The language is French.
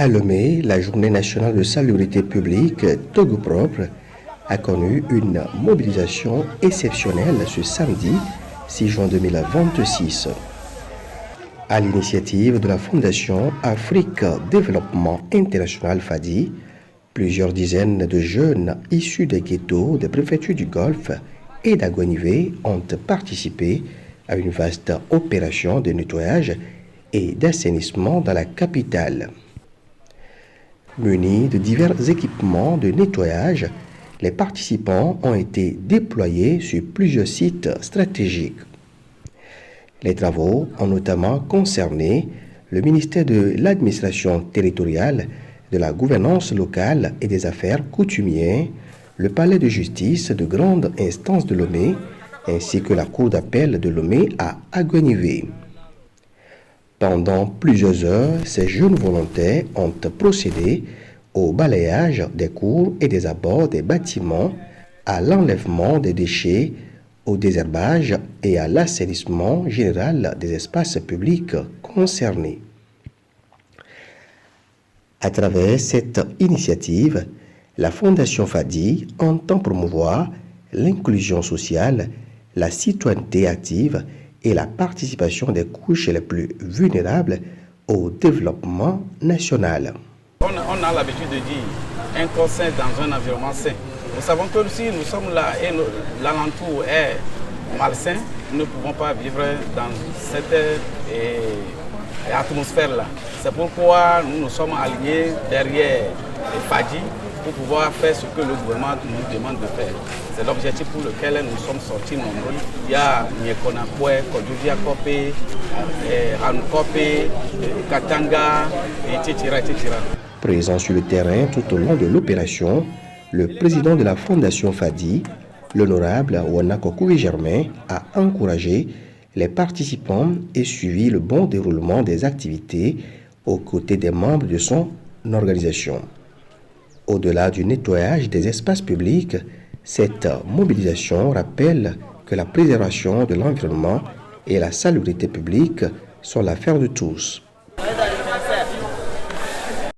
À Lomé, la Journée nationale de salubrité publique Togo Propre a connu une mobilisation exceptionnelle ce samedi 6 juin 2026. À l'initiative de la Fondation Afrique Développement International FADI, plusieurs dizaines de jeunes issus des ghettos des préfectures du Golfe et d'Aguanivé ont participé à une vaste opération de nettoyage et d'assainissement dans la capitale. Munis de divers équipements de nettoyage, les participants ont été déployés sur plusieurs sites stratégiques. Les travaux ont notamment concerné le ministère de l'administration territoriale, de la gouvernance locale et des affaires coutumières, le palais de justice de grande instance de Lomé, ainsi que la cour d'appel de Lomé à Aguanivé. Pendant plusieurs heures, ces jeunes volontaires ont procédé au balayage des cours et des abords des bâtiments, à l'enlèvement des déchets, au désherbage et à l'assainissement général des espaces publics concernés. À travers cette initiative, la Fondation FADI entend promouvoir l'inclusion sociale, la citoyenneté active et la participation des couches les plus vulnérables au développement national. On a l'habitude de dire un corps sain dans un environnement sain. Nous savons que si nous sommes là et l'alentour est malsain, nous ne pouvons pas vivre dans cette atmosphère-là. C'est pourquoi nous nous sommes alignés derrière les FADI pour pouvoir faire ce que le gouvernement nous demande de faire. C'est l'objectif pour lequel nous sommes sortis nombreux. Il y a Nyekonakwe, Kodjuvia Kopé, Anukopé, Katanga, etc. Présent sur le terrain tout au long de l'opération, le président de la Fondation FADI, l'honorable Wanako Kouvé-Germain, a encouragé les participants et suivi le bon déroulement des activités aux côtés des membres de son organisation. Au-delà du nettoyage des espaces publics, cette mobilisation rappelle que la préservation de l'environnement et la salubrité publique sont l'affaire de tous.